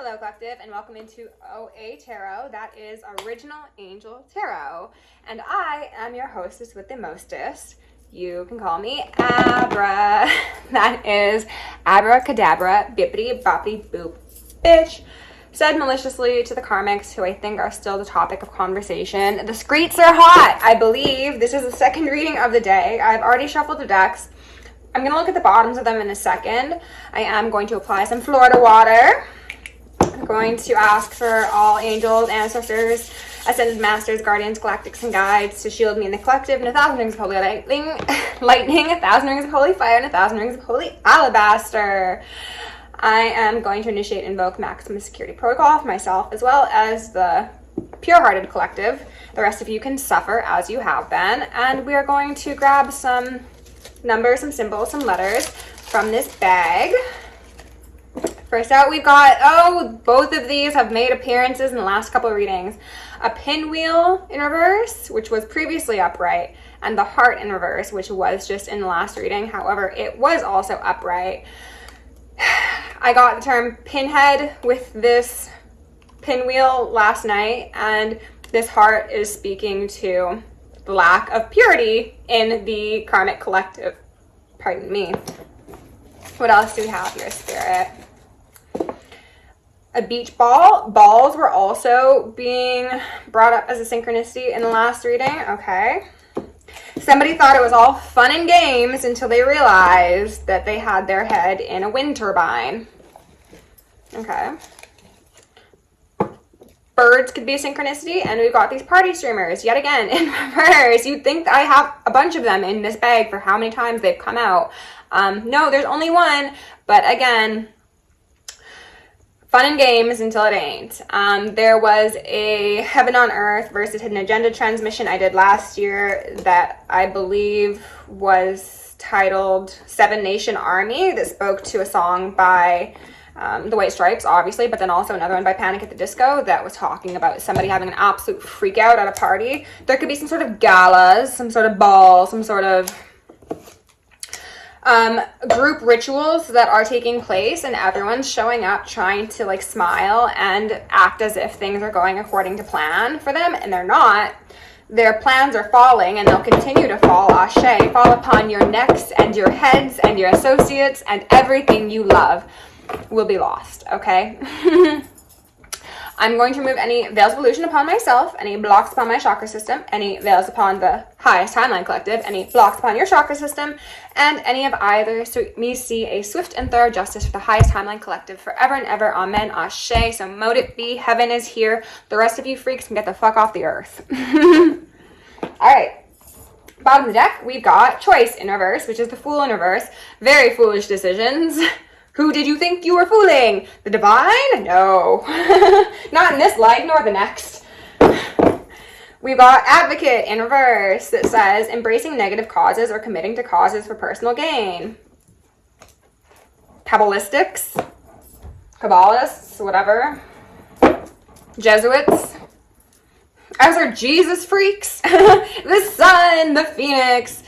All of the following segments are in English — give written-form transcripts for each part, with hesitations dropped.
Hello Collective, and welcome into OAtarot. That is Original Angel Tarot. And I am your hostess with the mostest. You can call me Abra. That is abracadabra, bippity boppity boop, bitch. Said maliciously to the karmics, who I think are still the topic of conversation. The streets are hot, I believe. This is the second reading of the day. I've already shuffled the decks. I'm going to look at the bottoms of them in a second. I am going to apply some Florida water. I'm going to ask for all angels, ancestors, ascended masters, guardians, galactics, and guides to shield me in the collective, and 1,000 rings of holy lightning, 1,000 rings of holy fire, and 1,000 rings of holy alabaster. I am going to initiate invoke maximum security protocol for myself, as well as the pure-hearted collective. The rest of you can suffer as you have been, and we are going to grab some numbers, some symbols, some letters from this bag. First out, we've got, both of these have made appearances in the last couple of readings. A pinwheel in reverse, which was previously upright, and the heart in reverse, which was just in the last reading. However, it was also upright. I got the term pinhead with this pinwheel last night, and this heart is speaking to the lack of purity in the karmic collective. Pardon me. What else do we have here, Spirit? A beach ball. Balls were also being brought up as a synchronicity in the last reading. Okay. Somebody thought it was all fun and games until they realized that they had their head in a wind turbine. Okay. Birds could be a synchronicity, and we've got these party streamers yet again in reverse. You'd think that I have a bunch of them in this bag for how many times they've come out. No, there's only one, but again, fun and games until it ain't. There was a Heaven on Earth versus Hidden Agenda transmission I did last year that I believe was titled Seven Nation Army, that spoke to a song by the White Stripes, obviously, but then also another one by Panic at the Disco that was talking about somebody having an absolute freak out at a party. There could be some sort of galas, some sort of ball, some sort of group rituals that are taking place, and everyone's showing up trying to like smile and act as if things are going according to plan for them, and they're not. Their plans are falling, and they'll continue to fall. Ashe, fall upon your necks and your heads and your associates, and everything you love will be lost. Okay. I'm going to remove any veils of illusion upon myself, any blocks upon my chakra system, any veils upon the highest timeline collective, any blocks upon your chakra system, and any of either, so me see a swift and thorough justice for the highest timeline collective forever and ever. Amen. Ashe. So mote it be. Heaven is here. The rest of you freaks can get the fuck off the earth. All right. Bottom of the deck, we've got choice in reverse, which is the fool in reverse. Very foolish decisions. Who did you think you were fooling? The divine? No. Not in this life, nor the next. We've got advocate in reverse that says embracing negative causes or committing to causes for personal gain. Kabbalistics, Kabbalists, whatever. Jesuits. As are Jesus freaks. The sun, the phoenix.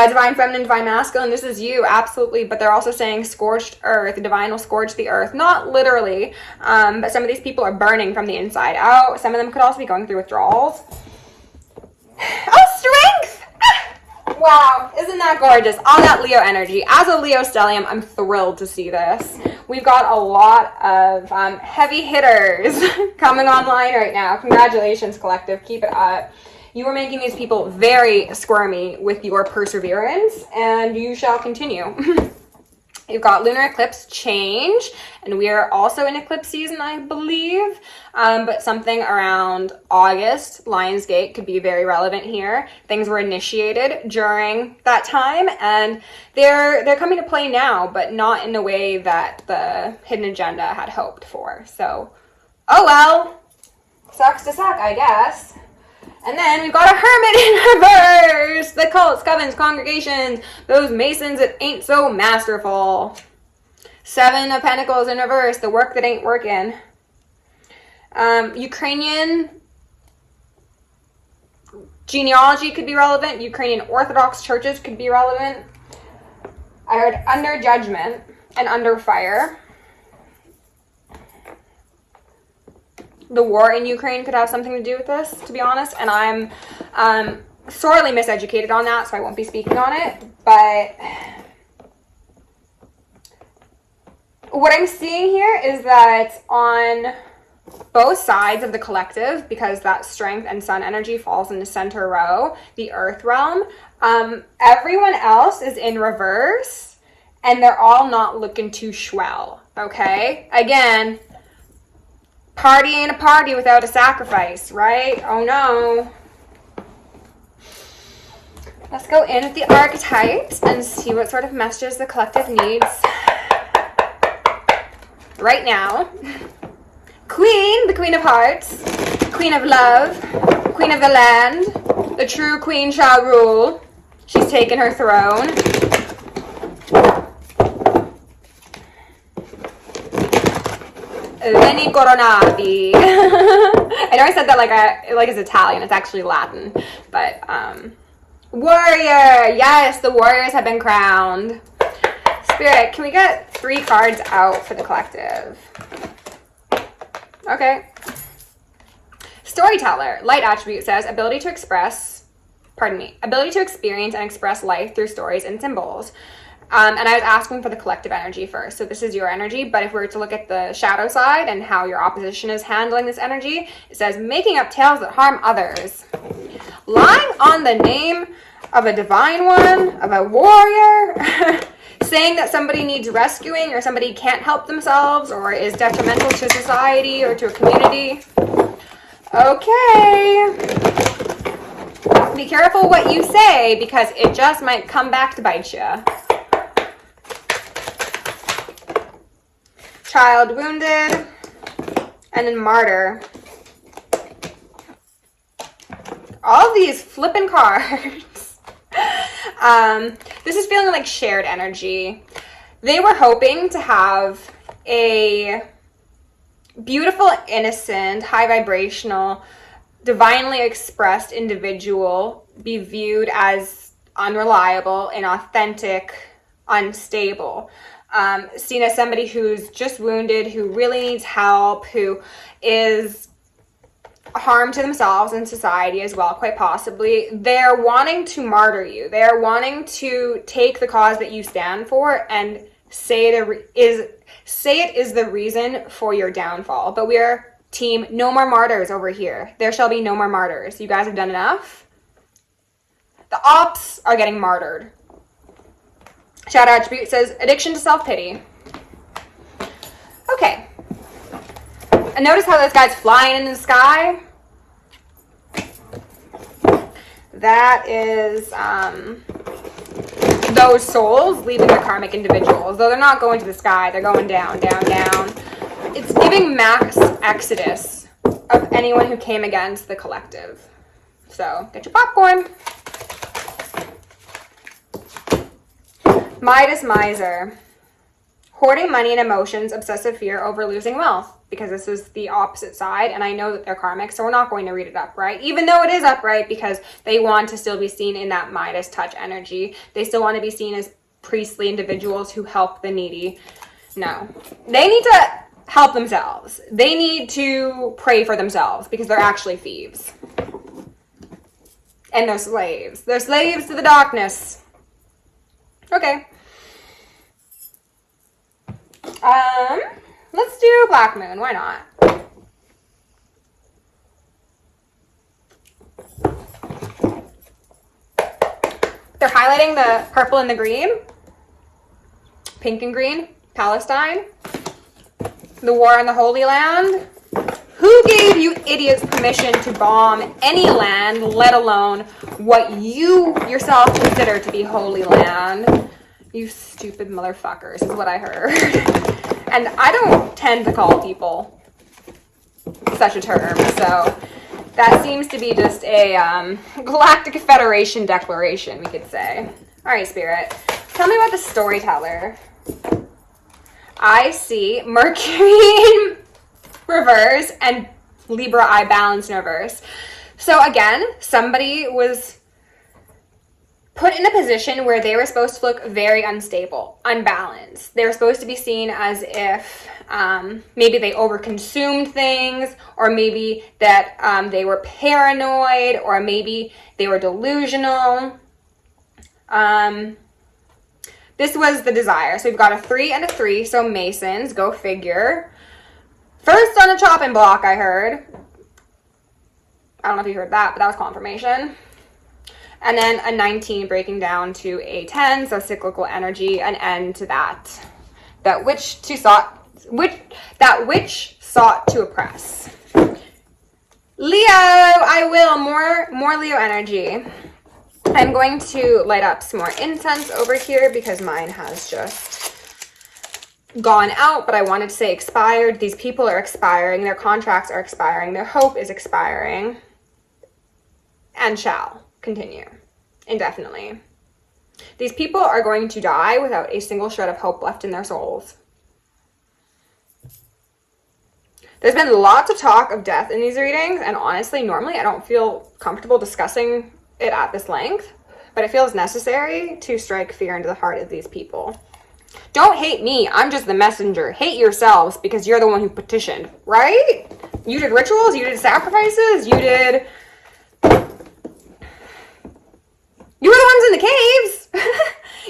Divine feminine, divine masculine, this is you, absolutely, but they're also saying scorched earth. The divine will scorch the earth, not literally, but some of these people are burning from the inside out. Some of them could also be going through withdrawals. Oh, strength! Wow, isn't that gorgeous? On that Leo energy. As a Leo stellium, I'm thrilled to see this. We've got a lot of heavy hitters coming online right now. Congratulations, collective. Keep it up. You are making these people very squirmy with your perseverance, and you shall continue. You've got lunar eclipse change, and we are also in eclipse season, I believe, but something around August, Lionsgate could be very relevant here. Things were initiated during that time, and they're coming to play now, but not in the way that the Hidden Agenda had hoped for. So, oh well, sucks to suck, I guess. And then we've got a hermit in reverse. The cults, covens, congregations, those masons that ain't so masterful. Seven of Pentacles in reverse, the work that ain't working. Ukrainian genealogy could be relevant. Ukrainian Orthodox churches could be relevant. I heard under judgment and under fire. the war in Ukraine could have something to do with this, to be honest, and I'm sorely miseducated on that, so I won't be speaking on it, but what I'm seeing here is that on both sides of the collective, because that strength and sun energy falls in the center row, the earth realm, everyone else is in reverse, and they're all not looking too swell, okay? Again, party ain't a party without a sacrifice, right? Oh no. Let's go in with the archetypes and see what sort of messages the collective needs right now. Queen, the Queen of Hearts, Queen of Love, Queen of the Land, the true Queen shall rule. She's taken her throne. Veni Coronati. I know I said that like it's Italian. It's actually Latin, but Warrior. Yes, the warriors have been crowned. Spirit, can we get 3 cards out for the collective? Okay. Storyteller. Light attribute says ability to experience and express life through stories and symbols. And I was asking for the collective energy first. So this is your energy, but if we were to look at the shadow side and how your opposition is handling this energy, it says making up tales that harm others. Lying on the name of a divine one, of a warrior, saying that somebody needs rescuing or somebody can't help themselves or is detrimental to society or to a community. Okay. Be careful what you say because it just might come back to bite you. Child wounded, and then martyr. All these flipping cards. This is feeling like shared energy. They were hoping to have a beautiful, innocent, high vibrational, divinely expressed individual be viewed as unreliable, inauthentic, unstable. Seen as somebody who's just wounded, who really needs help, who is harm to themselves and society as well, quite possibly. They're wanting to martyr you. They're wanting to take the cause that you stand for and say it is the reason for your downfall. But we're team no more martyrs over here. There shall be no more martyrs. You guys have done enough. The ops are getting martyred. Shadow attribute says addiction to self-pity. Okay. And notice how this guy's flying in the sky. That is those souls leaving the karmic individuals. Though they're not going to the sky, they're going down, down, down. It's giving mass exodus of anyone who came against the collective. So get your popcorn. Midas Miser. Hoarding money and emotions, obsessive fear over losing wealth. Because this is the opposite side, and I know that they're karmic, so we're not going to read it upright. Even though it is upright, because they want to still be seen in that Midas touch energy. They still want to be seen as priestly individuals who help the needy. No. They need to help themselves. They need to pray for themselves, because they're actually thieves. And they're slaves. They're slaves to the darkness. Okay. Let's do Black Moon. Why not? They're highlighting the purple and the green. Pink and green. Palestine. The war in the Holy Land. Who gave you idiots permission to bomb any land, let alone what you yourself consider to be Holy Land? You stupid motherfuckers is what I heard. And I don't tend to call people such a term, so that seems to be just a Galactic Federation declaration, we could say. All right, Spirit, tell me about the storyteller. I see Mercury in reverse and Libra I balance in reverse. So again, somebody was put in a position where they were supposed to look very unstable, unbalanced. They were supposed to be seen as if maybe they overconsumed things, or maybe that they were paranoid, or maybe they were delusional. This was the desire. So we've got a 3 and a 3, so Masons, go figure. First on a chopping block, I heard. I don't know if you heard that, but that was confirmation. And then a 19 breaking down to a 10, so cyclical energy, an end to that. That which sought to oppress. Leo, I will. More Leo energy. I'm going to light up some more incense over here because mine has just gone out, but I wanted to say expired. These people are expiring. Their contracts are expiring. Their hope is expiring and shall continue indefinitely. These people are going to die without a single shred of hope left in their souls. There's been lots of talk of death in these readings, and honestly, normally I don't feel comfortable discussing it at this length, but it feels necessary to strike fear into the heart of these people. Don't hate me, I'm just the messenger. Hate yourselves because you're the one who petitioned, right? You did rituals, you did sacrifices, you were the ones in the caves.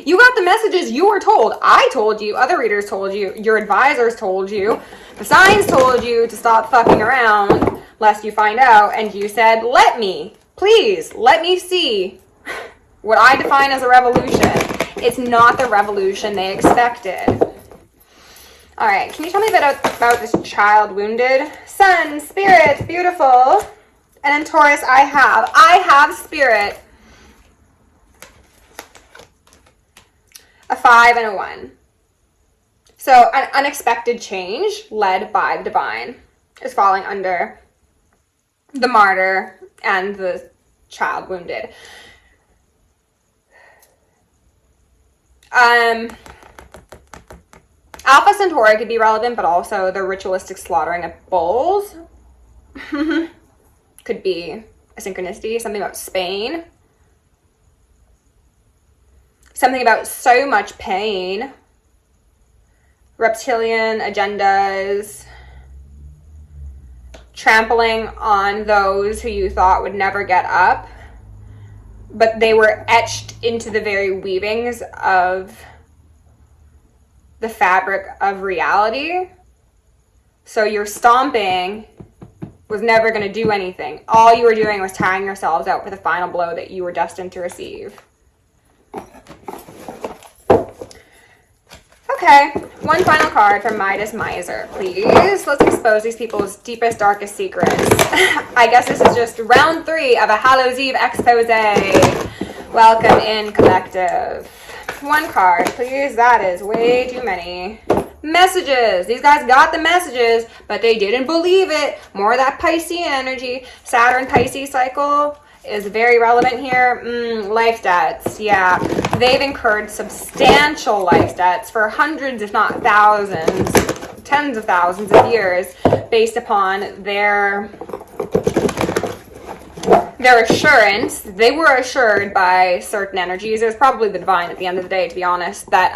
You got the messages you were told. I told you, other readers told you, your advisors told you, the signs told you to stop fucking around lest you find out, and you said, please, let me see what I define as a revolution. It's not the revolution they expected. All right, can you tell me a bit about this child wounded? Sun, spirit, beautiful. And in Taurus, I have spirit. A 5 and a 1. So an unexpected change led by the divine is falling under the martyr and the child wounded. Alpha Centauri could be relevant, but also the ritualistic slaughtering of bulls could be a synchronicity. Something about Spain. Something about so much pain. Reptilian agendas. Trampling on those who you thought would never get up. But they were etched into the very weavings of the fabric of reality. So your stomping was never going to do anything. All you were doing was tiring yourselves out for the final blow that you were destined to receive. Okay, one final card from Midas Miser, please. Let's expose these people's deepest, darkest secrets. I guess this is just round 3 of a Hallows Eve expose. Welcome in, collective. One card, please. That is way too many. Messages. These guys got the messages, but they didn't believe it. More of that Piscean energy. Saturn Pisces cycle is very relevant here. Life debts, yeah. They've incurred substantial life debts for hundreds, if not thousands, tens of thousands of years based upon their assurance. They were assured by certain energies. It was probably the divine at the end of the day, to be honest, that,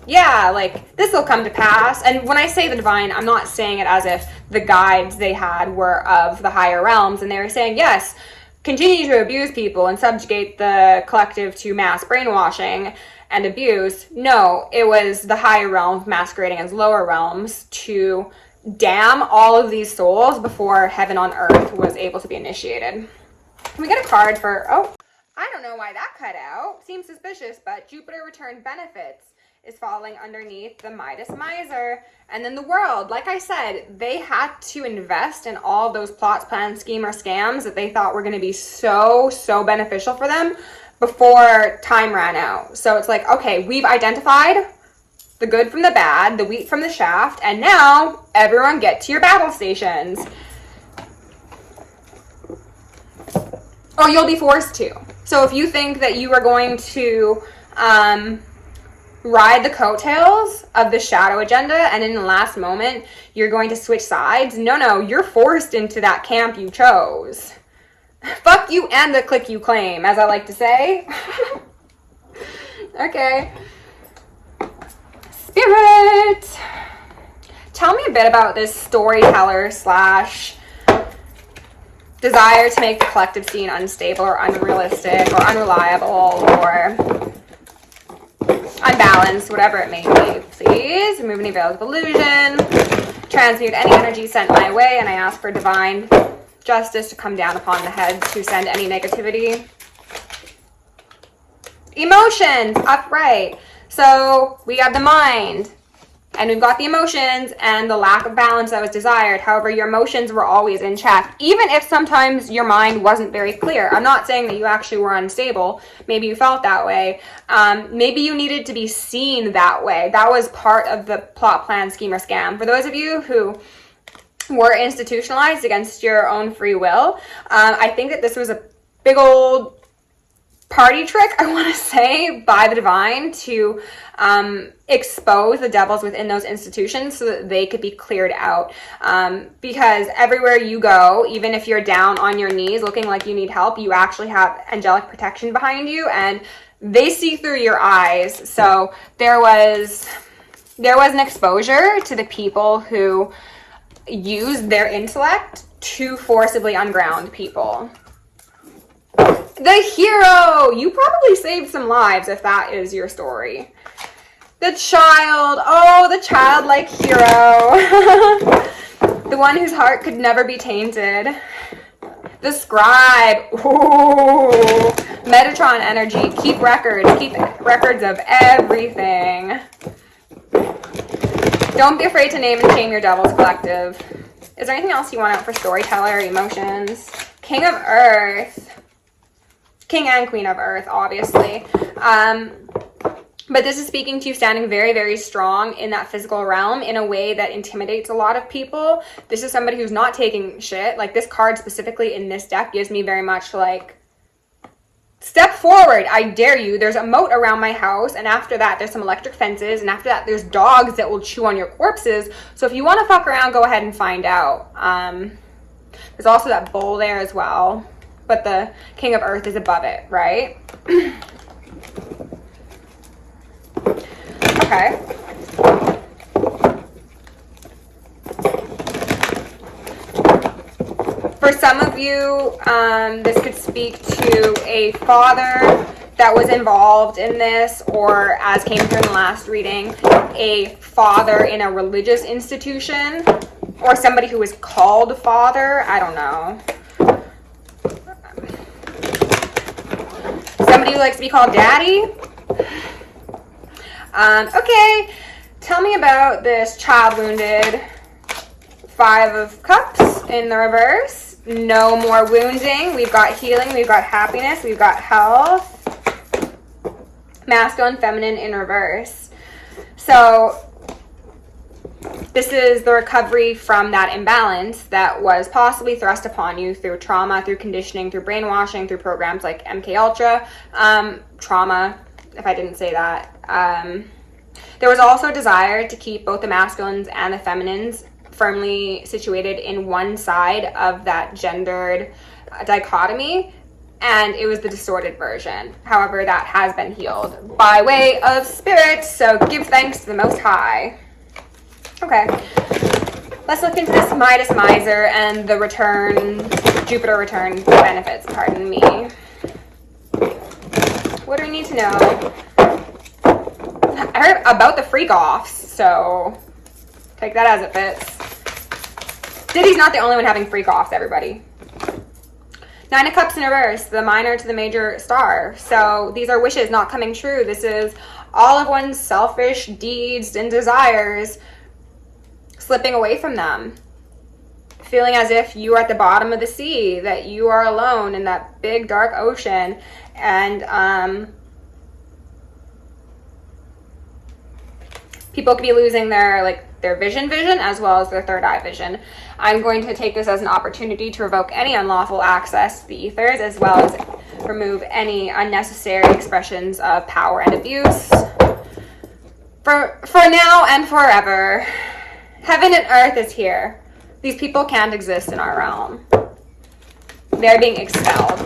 yeah, like, this will come to pass. And when I say the divine, I'm not saying it as if the guides they had were of the higher realms, and they were saying, yes, continue to abuse people and subjugate the collective to mass brainwashing and abuse. No, it was the higher realms masquerading as lower realms to damn all of these souls before heaven on earth was able to be initiated. Can we get a card for, oh, I don't know why that cut out. Seems suspicious, but Jupiter returned benefits is falling underneath the Midas Miser. And then the world, like I said, they had to invest in all those plots, plans, scheme, or scams that they thought were going to be so beneficial for them before time ran out. So it's like, okay, we've identified the good from the bad, the wheat from the shaft, and now everyone get to your battle stations. Or you'll be forced to. So if you think that you are going to ride the coattails of the shadow agenda and in the last moment you're going to switch sides, no, you're forced into that camp you chose. Fuck you and the click you claim, as I like to say. Okay. Spirit, tell me a bit about this storyteller slash desire to make the collective scene unstable or unrealistic or unreliable or unbalanced, whatever it may be. Please remove any veils of illusion, transmute any energy sent my way, and I ask for divine justice to come down upon the head to send any negativity. Emotions, upright. So we have the mind, and we've got the emotions and the lack of balance that was desired. However, your emotions were always in check, even if sometimes your mind wasn't very clear. I'm not saying that you actually were unstable. Maybe you felt that way. Maybe you needed to be seen that way. That was part of the plot, plan, scheme, or scam. For those of you who were institutionalized against your own free will, I think that this was a big old party trick, I want to say, by the divine to expose the devils within those institutions so that they could be cleared out. Because everywhere you go, even if you're down on your knees looking like you need help, you actually have angelic protection behind you, and they see through your eyes. So there was an exposure to the people who used their intellect to forcibly unground people. The hero! You probably saved some lives if that is your story. The child. Oh, the childlike hero. The one whose heart could never be tainted. The scribe. Ooh. Metatron energy. Keep records. Keep records of everything. Don't be afraid to name and shame your devils collective. Is there anything else you want out for storyteller, emotions? King of Earth. King and Queen of Earth, obviously. But this is speaking to you standing very, very strong in that physical realm in a way that intimidates a lot of people. This is somebody who's not taking shit. Like, this card specifically in this deck gives me very much like, step forward, I dare you. There's a moat around my house, and after that there's some electric fences, and after that there's dogs that will chew on your corpses. So if you want to fuck around, go ahead and find out. There's also that bowl there as well, but the King of Earth is above it, right? Okay. For some of you, this could speak to a father that was involved in this, or as came through in the last reading, a father in a religious institution, or somebody who was called father. I don't know. Somebody who likes to be called daddy. Okay, tell me about this child wounded. 5 of Cups in the reverse. No more wounding. We've got healing. We've got happiness. We've got health. Masculine, feminine in reverse. So this is the recovery from that imbalance that was possibly thrust upon you through trauma, through conditioning, through brainwashing, through programs like MK Ultra. Trauma, if I didn't say that. There was also a desire to keep both the masculines and the feminines firmly situated in one side of that gendered dichotomy, and it was the distorted version. However, that has been healed by way of spirit, so give thanks to the Most High. Okay, let's look into this Midas Miser and the return, Jupiter return benefits, pardon me. What do we need to know? I heard about the freak-offs, so take that as it fits. Diddy's not the only one having freak-offs, everybody. 9 of Cups in reverse, the minor to the major star. So these are wishes not coming true. This is all of one's selfish deeds and desires slipping away from them. Feeling as if you are at the bottom of the sea, that you are alone in that big dark ocean. And people could be losing their vision as well as their third eye vision. I'm going to take this as an opportunity to revoke any unlawful access to the ethers, as well as remove any unnecessary expressions of power and abuse. For now and forever, heaven and earth is here. These people can't exist in our realm. They're being expelled.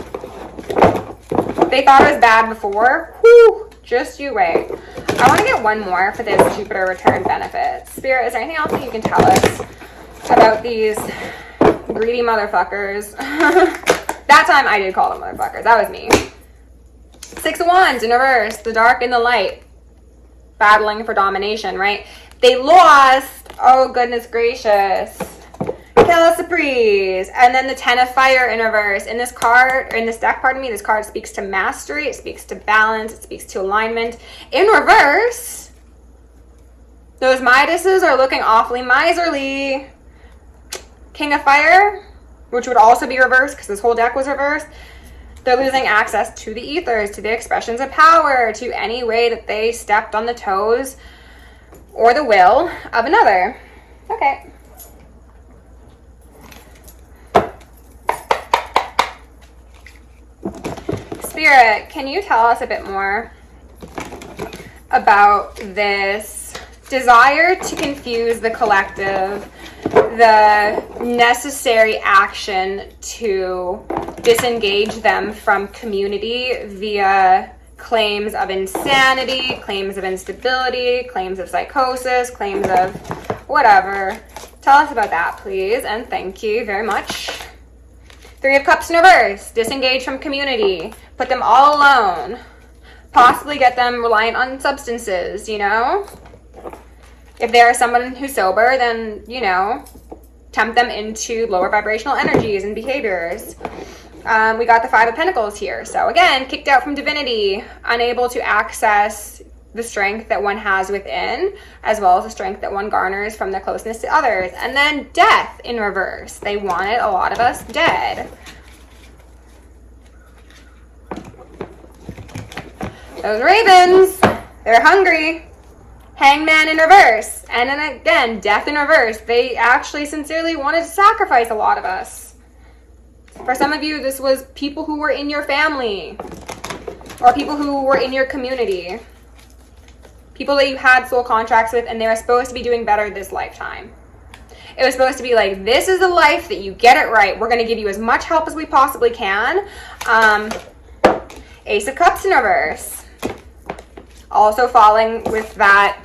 They thought it was bad before. Whew, just you wait. I want to get one more for this Jupiter return benefit. Spirit, is there anything else that you can tell us about these greedy motherfuckers? That time I did call them motherfuckers. That was me. 6 of Wands in reverse. The dark and the light. Battling for domination, right? They lost. Oh, goodness gracious. Quelle surprise. And then the 10 of Fire in reverse. In this card, or in this deck, pardon me, this card speaks to mastery. It speaks to balance. It speaks to alignment. In reverse, those Midases are looking awfully miserly. King of Fire, which would also be reversed because this whole deck was reversed. They're losing access to the ethers, to the expressions of power, to any way that they stepped on the toes or the will of another. Okay. Spirit, can you tell us a bit more about this desire to confuse the collective, the necessary action to disengage them from community via claims of insanity, claims of instability, claims of psychosis, claims of whatever? Tell us about that, please, and thank you very much. 3 of Cups in reverse. Disengage from community. Put them all alone. Possibly get them reliant on substances, you know? If they are someone who's sober, then, you know, tempt them into lower vibrational energies and behaviors. We got the 5 of Pentacles here. So again, kicked out from divinity, unable to access the strength that one has within, as well as the strength that one garners from their closeness to others. And then Death in reverse. They wanted a lot of us dead. Those ravens, they're hungry. Hangman in reverse. And then again, Death in reverse. They actually sincerely wanted to sacrifice a lot of us. For some of you, this was people who were in your family or people who were in your community. People that you had soul contracts with, and they were supposed to be doing better this lifetime. It was supposed to be like, this is a life that you get it right. We're going to give you as much help as we possibly can. Ace of Cups in reverse. Also falling with that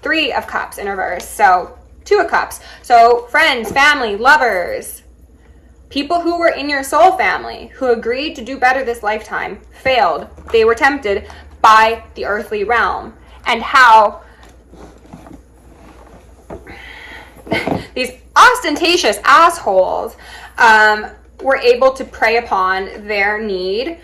3 of Cups in reverse. So 2 of Cups. So friends, family, lovers, people who were in your soul family, who agreed to do better this lifetime, failed. They were tempted by the earthly realm. And how these ostentatious assholes were able to prey upon their need,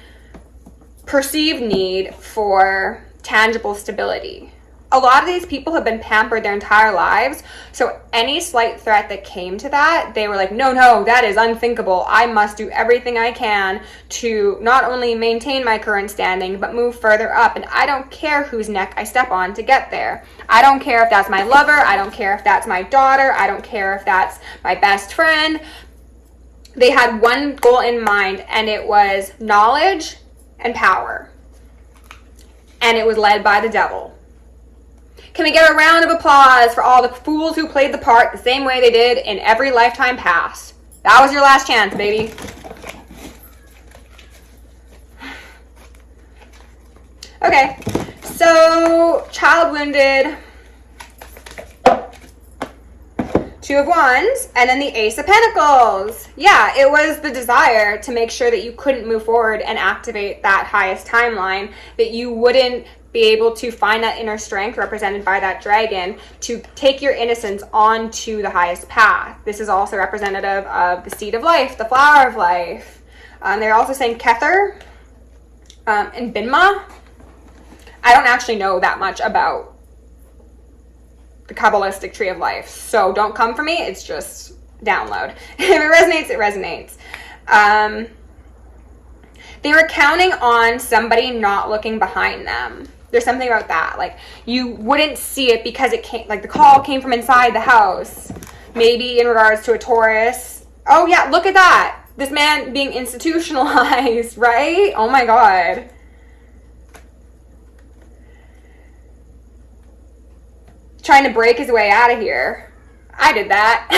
perceived need for tangible stability. A lot of these people have been pampered their entire lives, so any slight threat that came to that, they were like, no, that is unthinkable. I must do everything I can to not only maintain my current standing, but move further up, and I don't care whose neck I step on to get there. I don't care if that's my lover, I don't care if that's my daughter, I don't care if that's my best friend. They had one goal in mind, and it was knowledge and power. And it was led by the devil. Can we get a round of applause for all the fools who played the part the same way they did in every lifetime past? That was your last chance, baby. Okay, so child wounded, 2 of Wands, and then the Ace of Pentacles. Yeah, it was the desire to make sure that you couldn't move forward and activate that highest timeline, that you wouldn't be able to find that inner strength represented by that dragon to take your innocence onto the highest path. This is also representative of the seed of life, the flower of life. They're also saying Kether and Binma. I don't actually know that much about the Kabbalistic tree of life, so don't come for me. It's just download. If it resonates, it resonates. They were counting on somebody not looking behind them. There's something about that. Like, you wouldn't see it because it came, like the call came from inside the house. Maybe in regards to a Taurus. Oh yeah, look at that. This man being institutionalized, right? Oh my God. Trying to break his way out of here. I did that.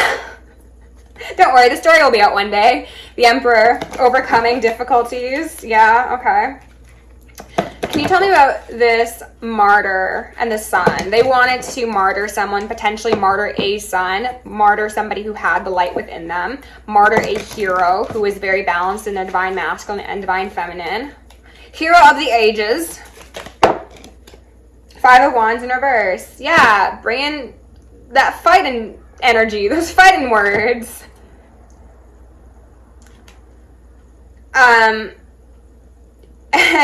Don't worry, the story will be out one day. The Emperor, overcoming difficulties. Yeah, okay. Can you tell me about this martyr and the sun? They wanted to martyr someone, potentially martyr a son, martyr somebody who had the light within them, martyr a hero who was very balanced in their divine masculine and divine feminine. Hero of the ages. Five of Wands in reverse. Yeah, bring in that fighting energy, those fighting words.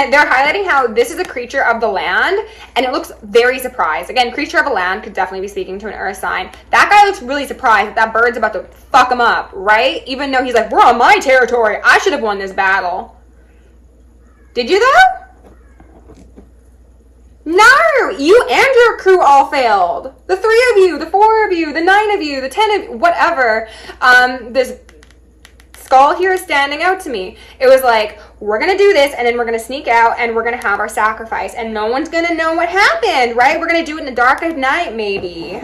They're highlighting how this is a creature of the land, and it looks very surprised. Again, creature of the land could definitely be speaking to an earth sign. That guy looks really surprised that bird's about to fuck him up, right? Even though he's like, we're on my territory. I should have won this battle. Did you though? No, you and your crew all failed. The 3 of you, the 4 of you, the 9 of you, the 10 of you, whatever. This skull here is standing out to me. It was like, we're gonna do this, and then we're gonna sneak out, and we're gonna have our sacrifice, and no one's gonna know what happened, right? We're gonna do it in the dark of night, maybe.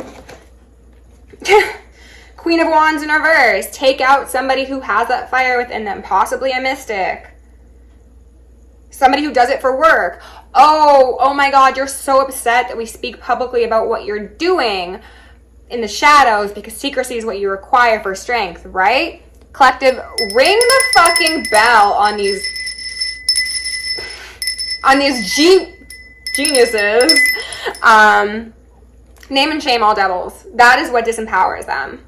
Queen of Wands in reverse. Take out somebody who has that fire within them, possibly a mystic. Somebody who does it for work. Oh my God, you're so upset that we speak publicly about what you're doing in the shadows because secrecy is what you require for strength, right? Collective, ring the fucking bell on these geniuses. Name and shame all devils. That is what disempowers them.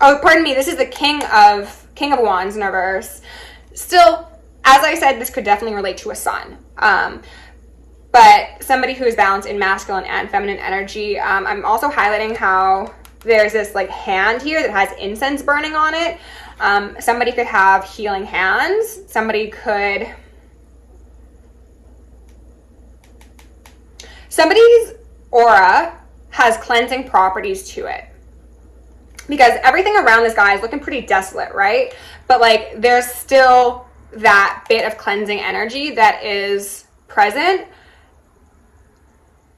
Oh, pardon me, this is the King of Wands in reverse. Still, as I said, this could definitely relate to a sun. But somebody who is balanced in masculine and feminine energy. I'm also highlighting how there's this like hand here that has incense burning on it. Somebody could have healing hands. Somebody's aura has cleansing properties to it. Because everything around this guy is looking pretty desolate, right? But like there's still that bit of cleansing energy that is present.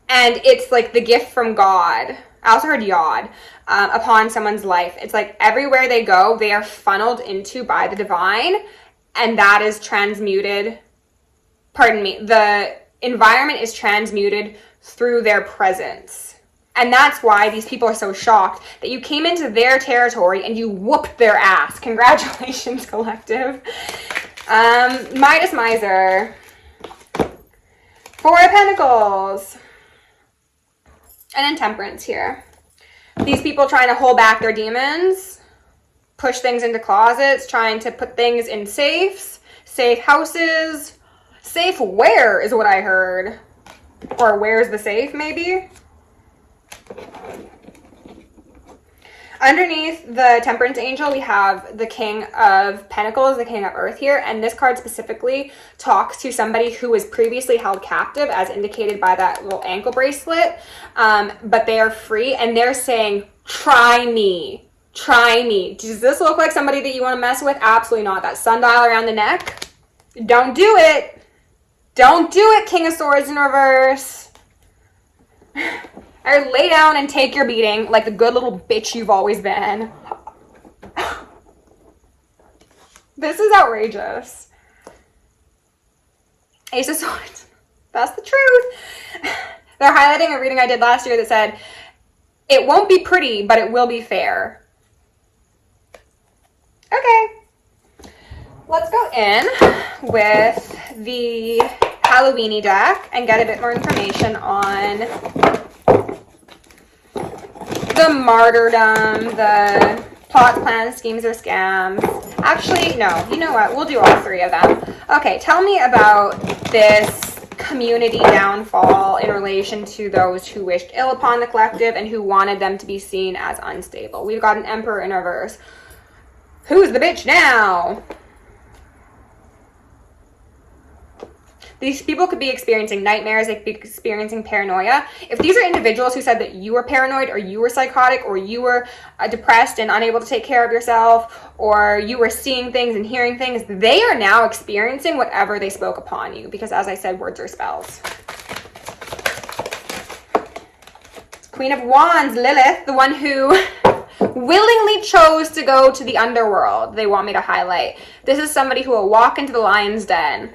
And it's like the gift from God. I also heard Yod, upon someone's life. It's like everywhere they go, they are funneled into by the divine, and that is transmuted. Pardon me. The environment is transmuted through their presence. And that's why these people are so shocked that you came into their territory and you whooped their ass. Congratulations, collective. Midas Miser. 4 of Pentacles. And then Temperance here. These people trying to hold back their demons, push things into closets, trying to put things in safes, safe houses. Safe where is what I heard. Or where's the safe, maybe? Underneath the Temperance Angel, we have the King of Pentacles, the King of Earth here, and this card specifically talks to somebody who was previously held captive, as indicated by that little ankle bracelet, but they are free, and they're saying, try me, try me. Does this look like somebody that you want to mess with? Absolutely not. That sundial around the neck? Don't do it. Don't do it, King of Swords in reverse. Or lay down and take your beating like the good little bitch you've always been. This is outrageous. Ace of Swords. That's the truth. They're highlighting a reading I did last year that said, it won't be pretty, but it will be fair. Okay. Let's go in with the Halloweeny deck and get a bit more information on the martyrdom, the plots, plans, schemes, or scams. Actually, no. You know what? We'll do all 3 of them. Okay, tell me about this community downfall in relation to those who wished ill upon the collective and who wanted them to be seen as unstable. We've got an Emperor in reverse. Who's the bitch now? These people could be experiencing nightmares, they could be experiencing paranoia. If these are individuals who said that you were paranoid or you were psychotic or you were depressed and unable to take care of yourself or you were seeing things and hearing things, they are now experiencing whatever they spoke upon you because, as I said, words are spells. Queen of Wands, Lilith, the one who willingly chose to go to the underworld, they want me to highlight. This is somebody who will walk into the lion's den.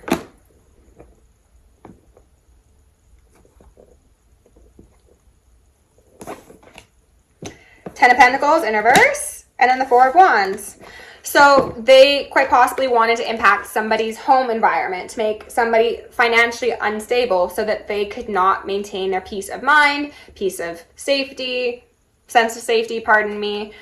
Ten of Pentacles in reverse, and then the Four of Wands. So they quite possibly wanted to impact somebody's home environment, to make somebody financially unstable so that they could not maintain their peace of mind, peace of safety, sense of safety, pardon me.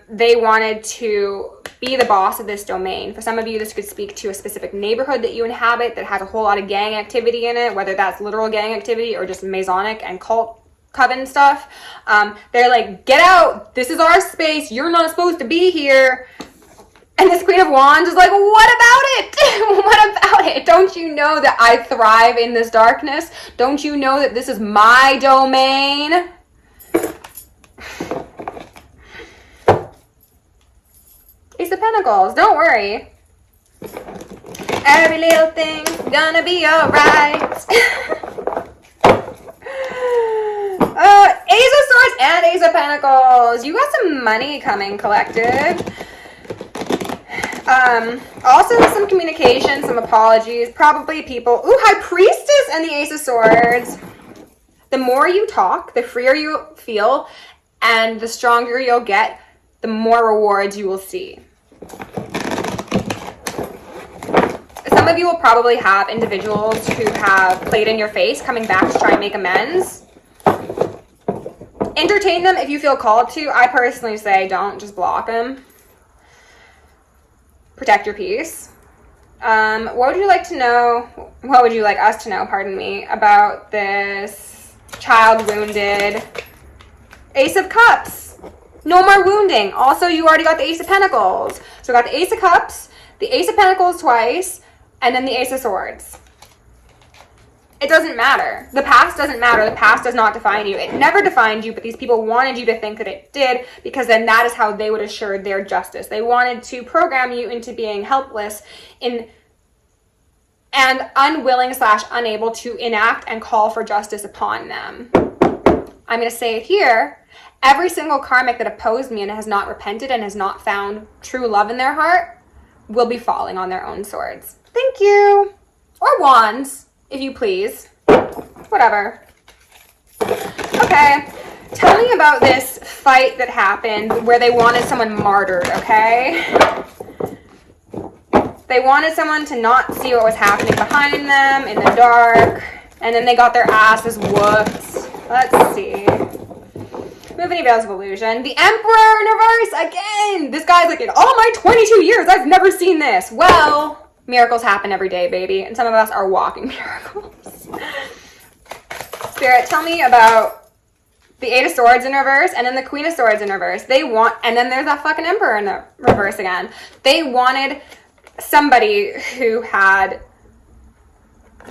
They wanted to be the boss of this domain. For some of you, this could speak to a specific neighborhood that you inhabit that has a whole lot of gang activity in it, whether that's literal gang activity or just Masonic and cult coven stuff. They're like, get out, this is our space, you're not supposed to be here. And this Queen of Wands is like, what about it? What about it? Don't you know that I thrive in this darkness? Don't you know that this is my domain? Ace of Pentacles, don't worry. Every little thing's gonna be alright. Ace of Swords and Ace of Pentacles. You got some money coming, collective. Also some communication, some apologies, probably people. Ooh, High Priestess and the Ace of Swords. The more you talk, the freer you feel, and the stronger you'll get, the more rewards you will see. Some of you will probably have individuals who have played in your face coming back to try and make amends. Entertain them if you feel called to. I personally say don't, just block them. Protect your peace. What would you like to know? What would you like us to know, pardon me, about this child wounded? Ace of Cups. No more wounding. Also, you already got the Ace of Pentacles. So we got the Ace of Cups, the Ace of Pentacles twice, and then the Ace of Swords. It doesn't matter. The past doesn't matter. The past does not define you. It never defined you, but these people wanted you to think that it did, because then that is how they would assure their justice. They wanted to program you into being helpless and unwilling / unable to enact and call for justice upon them. I'm going to say it here. Every single karmic that opposed me and has not repented and has not found true love in their heart will be falling on their own swords. Thank you. Or wands, if you please. Whatever. Okay. Tell me about this fight that happened where they wanted someone martyred, okay? They wanted someone to not see what was happening behind them in the dark, and then they got their asses whooped. Let's see. Moving Veils of Illusion. The Emperor in reverse again! This guy's like, in all my 22 years, I've never seen this. Well, miracles happen every day, baby. And some of us are walking miracles. Spirit, tell me about the Eight of Swords in reverse and then the Queen of Swords in reverse. And then there's that fucking Emperor in the reverse again. They wanted somebody who had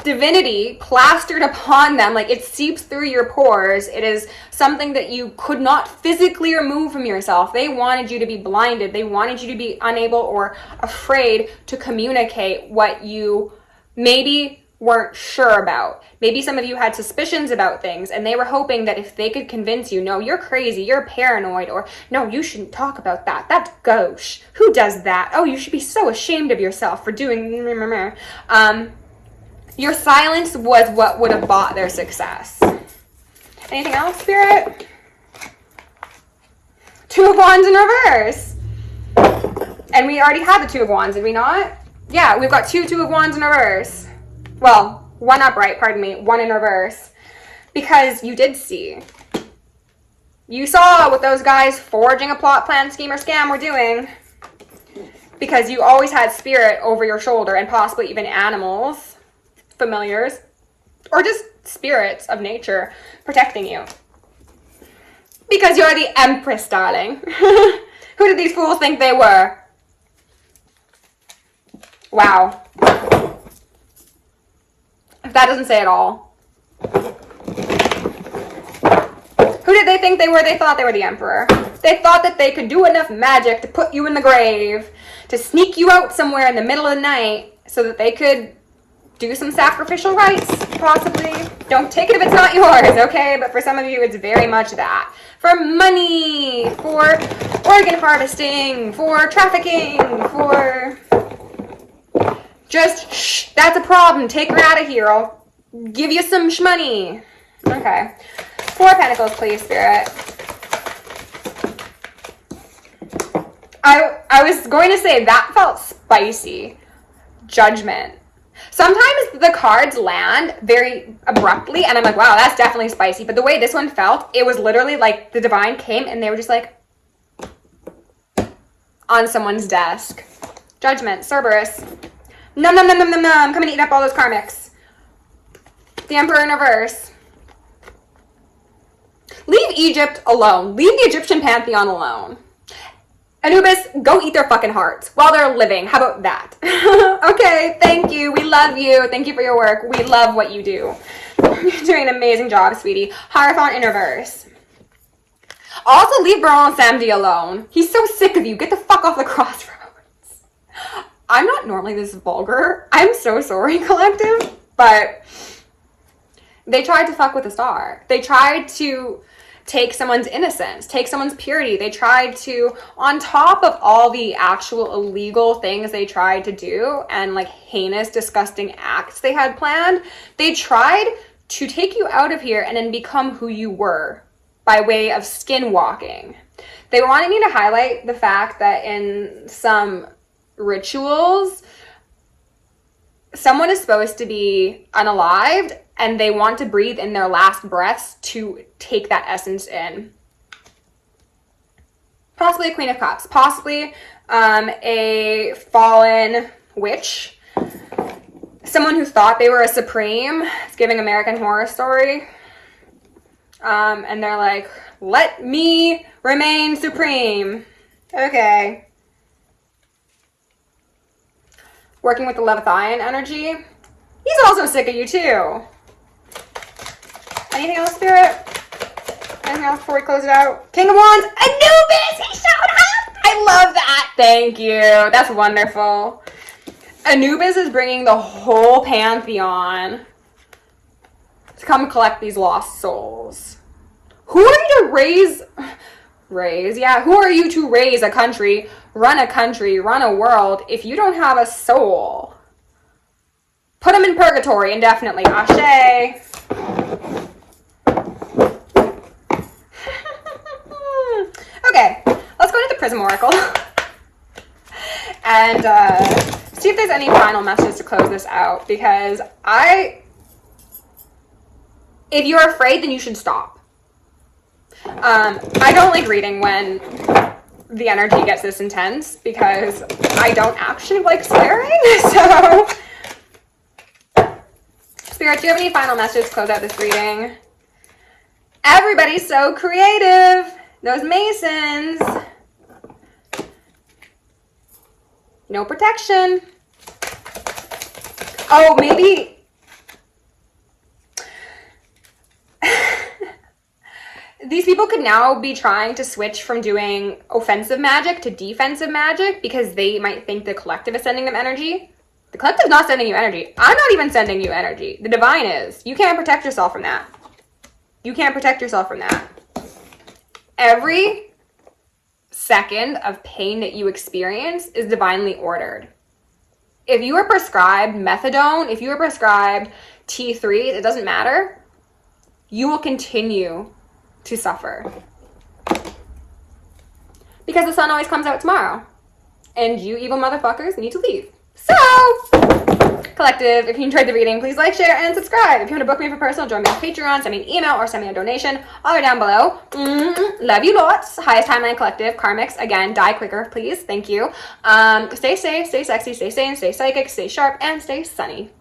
divinity plastered upon them, like it seeps through your pores. It is something that you could not physically remove from yourself. They wanted you to be blinded. They wanted you to be unable or afraid to communicate what you maybe weren't sure about. Maybe some of you had suspicions about things, and they were hoping that if they could convince you, no, you're crazy, you're paranoid, or no, you shouldn't talk about that. That's gauche. Who does that? Oh, you should be so ashamed of yourself for doing. Your silence was what would have bought their success. Anything else, Spirit? Two of Wands in reverse. And we already had the Two of Wands, did we not? Yeah, we've got two of Wands in reverse. Well, one upright, pardon me, one in reverse. Because you did see. You saw what those guys forging a plot, plan, scheme, or scam were doing. Because you always had spirit over your shoulder, and possibly even animals, familiars, or just spirits of nature protecting you. Because you're the Empress, darling. Who did these fools think they were? Wow. If that doesn't say it all. Who did they think they were? They thought they were the Emperor. They thought that they could do enough magic to put you in the grave, to sneak you out somewhere in the middle of the night so that they could do some sacrificial rites, possibly. Don't take it if it's not yours, okay? But for some of you, it's very much that. for money, for organ harvesting, for trafficking, for just, shh, that's a problem. Take her out of here. I'll give you some money. Okay. 4 of Pentacles, please, Spirit. I was going to say that felt spicy. Judgment. Sometimes the cards land very abruptly and I'm like, wow, that's definitely spicy. But the way this one felt, it was literally like the divine came and they were just like on someone's desk. Judgment. Cerberus. Num num num num num num. Come and eat up all those karmics. The Emperor in reverse. Leave Egypt alone. Leave the Egyptian pantheon alone. Anubis, go eat their fucking hearts while they're living. How about that? Okay, thank you. We love you. Thank you for your work. We love what you do. You're doing an amazing job, sweetie. Hierophant in reverse. Also, leave Baron Samedi alone. He's so sick of you. Get the fuck off the crossroads. I'm not normally this vulgar. I'm so sorry, collective. But they tried to fuck with the star. They tried to take someone's innocence, take someone's purity. They tried to, on top of all the actual illegal things they tried to do and like heinous, disgusting acts they had planned, they tried to take you out of here and then become who you were by way of skinwalking. They wanted me to highlight the fact that in some rituals, someone is supposed to be unalived and they want to breathe in their last breaths to take that essence in. Possibly a Queen of Cups. Possibly a fallen witch. Someone who thought they were a supreme. It's giving American Horror Story. And they're like, let me remain supreme. Okay. Working with the Leviathan energy. He's also sick of you too. Anything else, Spirit? Anything else before we close it out? King of Wands, Anubis, he showed up! I love that. Thank you. That's wonderful. Anubis is bringing the whole pantheon to come collect these lost souls. Who are you to raise? Yeah, who are you to raise a country, run a world if you don't have a soul? Put them in purgatory indefinitely. Ashe. Okay, let's go to the Prism Oracle and see if there's any final messages to close this out, because if you're afraid, then you should stop. I don't like reading when the energy gets this intense because I don't actually like swearing, so... Spirit, do you have any final messages to close out this reading? Everybody's so creative. Those Masons. No protection. Oh, maybe. These people could now be trying to switch from doing offensive magic to defensive magic because they might think the collective is sending them energy. The collective's not sending you energy. I'm not even sending you energy. The divine is. You can't protect yourself from that. You can't protect yourself from that. Every second of pain that you experience is divinely ordered. If you are prescribed methadone, if you are prescribed T3, it doesn't matter. You will continue to suffer. Because the sun always comes out tomorrow. And you evil motherfuckers need to leave. So, collective, if you enjoyed the reading, please like, share, and subscribe. If you want to book me for personal, join me on Patreon, send me an email, or send me a donation. All are down below. Love you lots. Highest Timeline Collective, Karmics. Again, die quicker, please. Thank you. Stay safe, stay sexy, stay sane, stay psychic, stay sharp, and stay sunny.